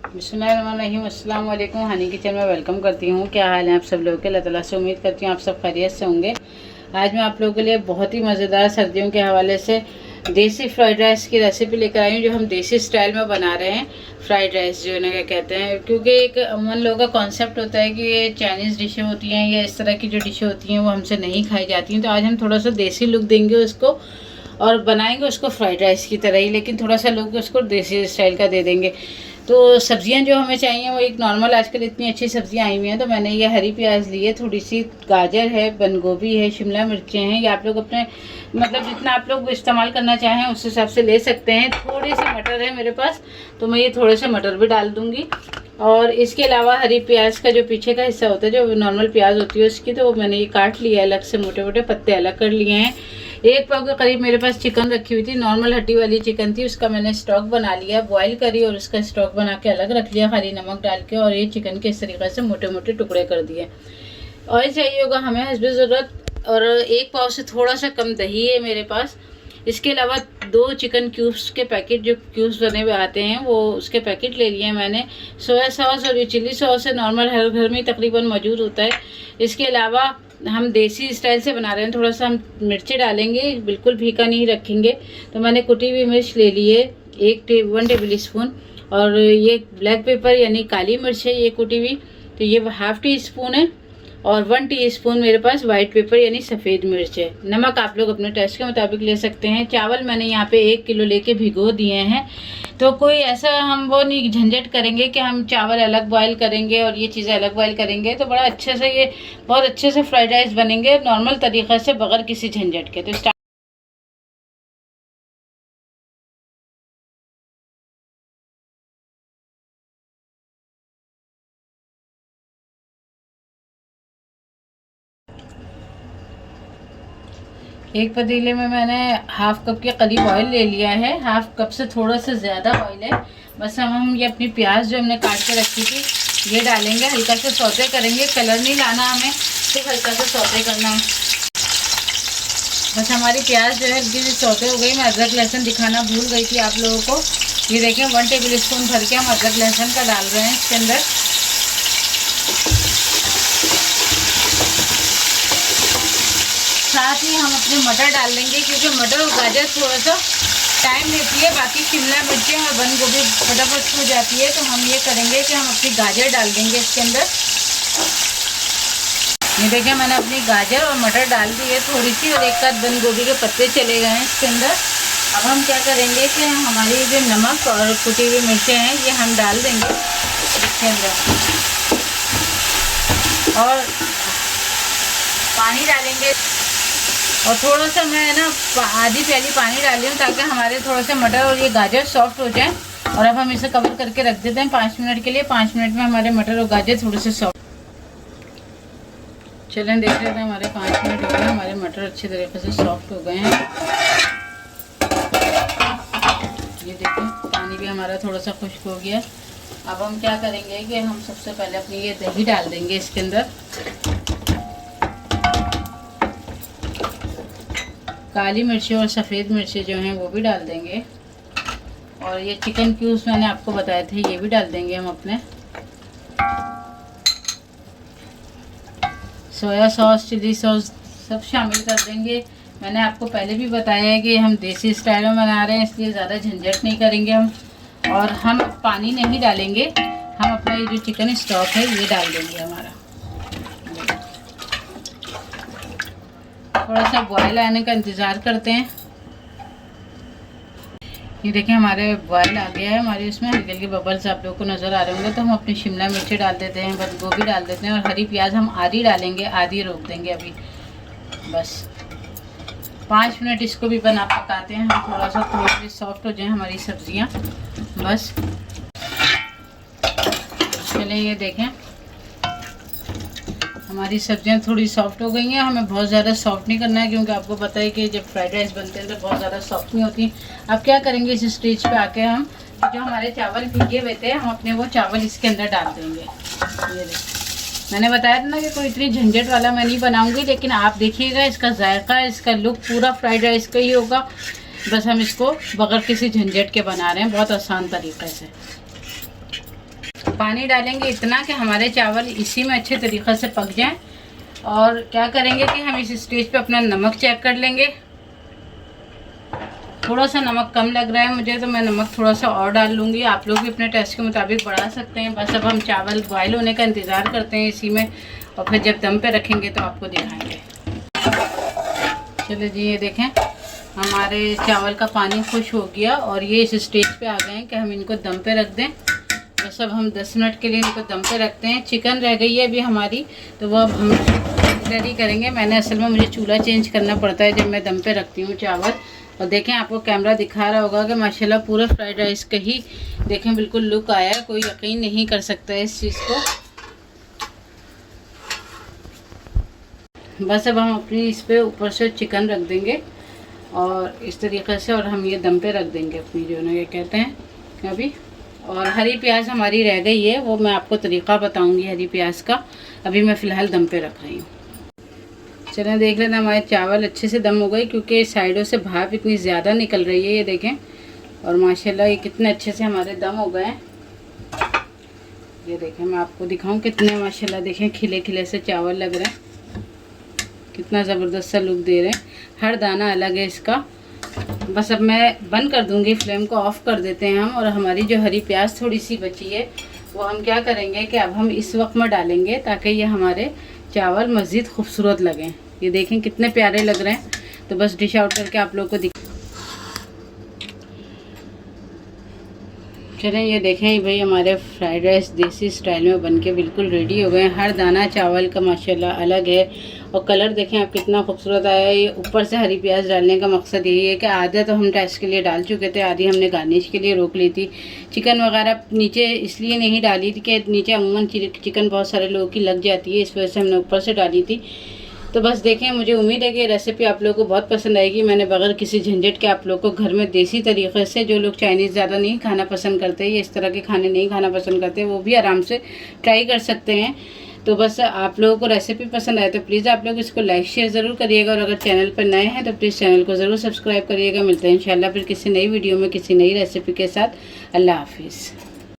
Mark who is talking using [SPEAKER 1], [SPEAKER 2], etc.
[SPEAKER 1] बिस्मिल्लाहिर्रहमानिर्रहीम, अस्सलाम वालेकुम। हनी किचन में वेलकम करती हूँ। क्या हाल है आप सब लोगों के? अल्लाह ताला से उम्मीद करती हूँ आप सब खैरियत से होंगे। आज मैं आप लोगों के लिए बहुत ही मज़ेदार सर्दियों के हवाले से देसी फ्राइड राइस की रेसिपी लेकर आई हूँ, जो हम देसी स्टाइल में बना रहे हैं। फ्राइड राइस जो है क्या कहते हैं, क्योंकि एक अमूमन लोगों का कॉन्सेप्ट होता है कि ये चाइनीज़ डिशें होती हैं या इस तरह की जो डिशें होती हैं वो हमसे नहीं खाई जाती हैं। तो आज हम थोड़ा सा देसी लुक देंगे उसको और बनाएंगे उसको फ्राइड राइस की तरह ही, लेकिन थोड़ा सा लुक उसको देसी स्टाइल का दे देंगे। तो सब्जियां जो हमें चाहिए वो एक नॉर्मल, आजकल इतनी अच्छी सब्जियां आई हुई हैं, तो मैंने ये हरी प्याज ली है, थोड़ी सी गाजर है, बंद गोभी है, शिमला मिर्चें हैं। ये आप लोग अपने मतलब जितना आप लोग इस्तेमाल करना चाहें उस हिसाब से ले सकते हैं। थोड़े से मटर है मेरे पास, तो मैं ये थोड़े से मटर भी डाल दूँगी। और इसके अलावा हरी प्याज का जो पीछे का हिस्सा होता है, जो नॉर्मल प्याज होती है उसकी, तो मैंने ये काट लिया है अलग से, मोटे मोटे पत्ते अलग कर लिए हैं। एक पाव के करीब मेरे पास चिकन रखी हुई थी, नॉर्मल हड्डी वाली चिकन थी, उसका मैंने स्टॉक बना लिया, बॉईल करी और उसका स्टॉक बना के अलग रख लिया खाली नमक डाल के। और ये चिकन के इस तरीके से मोटे मोटे टुकड़े कर दिए। ऑयल चाहिए होगा हमें हस्बे ज़रूरत, और एक पाव से थोड़ा सा कम दही है मेरे पास। इसके अलावा 2 चिकन क्यूब्स के पैकेट, जो क्यूब्स बने हुए आते हैं, वो उसके पैकेट ले लिए मैंने। सोया सॉस और ये चिली सॉस है, नॉर्मल हर घर में तकरीबन मौजूद होता है। इसके अलावा हम देसी स्टाइल से बना रहे हैं, थोड़ा सा हम मिर्ची डालेंगे, बिल्कुल फीका नहीं रखेंगे। तो मैंने कुटी हुई मिर्च ले ली है 1 टेबल स्पून, और ये ब्लैक पेपर यानी काली मिर्च है ये कुटी हुई, तो ये ½ टी स्पून है। और 1 टीस्पून मेरे पास वाइट पेपर यानी सफ़ेद मिर्च है। नमक आप लोग अपने टेस्ट के मुताबिक ले सकते हैं। चावल मैंने यहाँ पे 1 किलो लेके भिगो दिए हैं, तो कोई ऐसा हम वो नहीं झंझट करेंगे कि हम चावल अलग बॉईल करेंगे और ये चीज़ें अलग बॉईल करेंगे। तो बड़ा अच्छे से ये बहुत अच्छे से फ्राइड राइस बनेंगे नॉर्मल तरीक़े से, बगैर किसी झंझट के। तो एक पतीले में मैंने ½ कप के करीब ऑयल ले लिया है, ½ कप से थोड़ा सा ज़्यादा ऑयल है। बस हम ये अपनी प्याज जो हमने काट के रखी थी ये डालेंगे, हल्का सा सौते करेंगे, कलर नहीं लाना हमें, सिर्फ हल्का सा सौते करना है। बस हमारी प्याज जो है हल्की सी सौते हो गई। मैं अदरक लहसुन दिखाना भूल गई थी आप लोगों को। ये देखें 1 टेबल स्पून भर के हम अदरक लहसुन का डाल रहे हैं इसके अंदर। साथ ही हम अपने मटर डाल देंगे, क्योंकि मटर और गाजर थोड़ा सा टाइम लेती है, बाकी शिमला मिर्चें और बंद गोभी फटाफट हो जाती है। तो हम ये करेंगे कि हम अपनी गाजर डाल देंगे इसके अंदर। ये देखें मैंने अपनी गाजर और मटर डाल दी है थोड़ी सी, और एक आध बंद गोभी के पत्ते चले गए हैं इसके अंदर। अब हम क्या करेंगे कि हमारी जो नमक और कुटी हुई मिर्चें हैं ये हम डाल देंगे इसके अंदर, और पानी डालेंगे। और थोड़ा सा मैं ना आधी प्याली पानी डाली हूँ, ताकि हमारे थोड़ा सा मटर और ये गाजर सॉफ्ट हो जाए। और अब हम इसे कवर करके रख देते हैं 5 मिनट के लिए। 5 मिनट में हमारे मटर और गाजर थोड़े से सॉफ्ट। चलें देख लेते हैं, हमारे 5 मिनट हो गए, हमारे मटर अच्छे तरीके से सॉफ्ट हो गए हैं। ये देखें पानी भी हमारा थोड़ा सा खुश्क हो गया। अब हम क्या करेंगे कि हम सबसे पहले अपनी ये दही डाल देंगे इसके अंदर। काली मिर्ची और सफ़ेद मिर्ची जो हैं वो भी डाल देंगे, और ये चिकन क्यूब्स मैंने आपको बताए थे ये भी डाल देंगे हम अपने। सोया सॉस, चिली सॉस सब शामिल कर देंगे। मैंने आपको पहले भी बताया है कि हम देसी स्टाइल में बना रहे हैं, इसलिए ज़्यादा झंझट नहीं करेंगे हम। और हम पानी नहीं डालेंगे, हम अपना ये जो चिकन स्टॉक है ये डाल देंगे हमारा। थोड़ा सा बॉयल आने का इंतज़ार करते हैं। ये देखें हमारे बॉयल आ गया है, हमारे इसमें हल्के हल्के बबल्स आप लोगों को नज़र आ रहे होंगे। तो हम अपनी शिमला मिर्ची डाल देते हैं, बंद गोभी डाल देते हैं, और हरी प्याज हम आधी डालेंगे, आधी रोक देंगे अभी। बस 5 मिनट इसको भी पकाते हैं हम, थोड़ा सा थोड़ी सॉफ्ट हो जाए हमारी सब्जियां। बस चलिए ये देखें हमारी सब्जियां थोड़ी सॉफ्ट हो गई हैं। हमें बहुत ज़्यादा सॉफ्ट नहीं करना है, क्योंकि आपको पता है कि जब फ्राइड राइस बनते हैं तो बहुत ज़्यादा सॉफ्ट नहीं होती। अब क्या करेंगे, इस स्टेज पे आके हम जो हमारे चावल भीगे हुए थे हम अपने वो चावल इसके अंदर डाल देंगे। ये देखिए मैंने बताया था ना कि कोई इतनी झंझट वाला मैं नहीं बनाऊंगी, लेकिन आप देखिएगा इसका जायका, इसका लुक पूरा फ्राइड राइस का ही होगा। बस हम इसको बगैर किसी झंझट के बना रहे हैं, बहुत आसान तरीके से। पानी डालेंगे इतना कि हमारे चावल इसी में अच्छे तरीक़े से पक जाएं। और क्या करेंगे कि हम इस स्टेज पे अपना नमक चेक कर लेंगे। थोड़ा सा नमक कम लग रहा है मुझे, तो मैं नमक थोड़ा सा और डाल लूँगी। आप लोग भी अपने टेस्ट के मुताबिक बढ़ा सकते हैं। बस अब हम चावल बॉयल होने का इंतज़ार करते हैं इसी में, और फिर जब दम पे रखेंगे तो आपको दिखाएंगे। चलिए जी, ये देखें हमारे चावल का पानी खुश हो गया और ये इस स्टेज पे आ गए हैं कि हम इनको दम पे रख दें। बस अब हम 10 मिनट के लिए इनको दम पे रखते हैं। चिकन रह गई है अभी हमारी, तो वो अब हम रेडी करेंगे। मैंने असल में मुझे चूल्हा चेंज करना पड़ता है जब मैं दम पे रखती हूँ चावल। और देखें, आपको कैमरा दिखा रहा होगा कि माशाल्लाह पूरा फ्राइड राइस का ही देखें बिल्कुल लुक आया है। कोई यकीन नहीं कर सकता है इस चीज़ को। बस अब हम अपनी इस पे ऊपर से चिकन रख देंगे और इस तरीके से, और हम ये दम पे रख देंगे अपनी, जो ना ये कहते हैं अभी। और हरी प्याज हमारी रह गई है, वो मैं आपको तरीक़ा बताऊंगी हरी प्याज का। अभी मैं फ़िलहाल दम पे रख रही हूँ। चलें देख लेते हैं, हमारे चावल अच्छे से दम हो गए क्योंकि साइडों से भाप इतनी ज़्यादा निकल रही है, ये देखें। और माशाल्लाह ये कितने अच्छे से हमारे दम हो गए हैं। ये देखें, मैं आपको दिखाऊं कितने माशाल्लाह देखें खिले खिले से चावल लग रहे हैं, कितना ज़बरदस्त सा लुक दे रहे हैं। हर दाना अलग है इसका। बस अब मैं बंद कर दूंगी, फ्लेम को ऑफ़ कर देते हैं हम। और हमारी जो हरी प्याज थोड़ी सी बची है वो हम क्या करेंगे कि अब हम इस वक्त में डालेंगे ताकि ये हमारे चावल मज़ीद खूबसूरत लगें। ये देखें कितने प्यारे लग रहे हैं। तो बस डिश आउट करके आप लोगों को दिख चलें, ये देखें भाई हमारे फ्राइड राइस देसी स्टाइल में बनके बिल्कुल रेडी हो गए हैं। हर दाना चावल का माशाल्लाह अलग है और कलर देखें आप कितना खूबसूरत आया है। ये ऊपर से हरी प्याज डालने का मकसद यही है कि आधा तो हम टेस्ट के लिए डाल चुके थे, आधी हमने गार्निश के लिए रोक ली थी। चिकन वगैरह नीचे इसलिए नहीं डाली थी कि नीचे अमूमन चिकन बहुत सारे लोगों की लग जाती है, इस वजह से हमने ऊपर से डाली थी। तो बस देखें, मुझे उम्मीद है कि रेसिपी आप लोगों को बहुत पसंद आएगी। मैंने बगैर किसी झंझट के आप लोगों को घर में देसी तरीके से, जो लोग चाइनीज़ ज़्यादा नहीं खाना पसंद करते, ये इस तरह के खाने नहीं खाना पसंद करते, वो भी आराम से ट्राई कर सकते हैं। तो बस आप लोगों को रेसिपी पसंद आए तो प्लीज़ आप लोग इसको लाइक शेयर ज़रूर करिएगा। और अगर चैनल पर नए हैं तो प्लीज़ चैनल को ज़रूर सब्सक्राइब करिएगा। मिलते हैं इंशाल्लाह फिर किसी नई वीडियो में किसी नई रेसिपी के साथ। अल्लाह हाफिज़।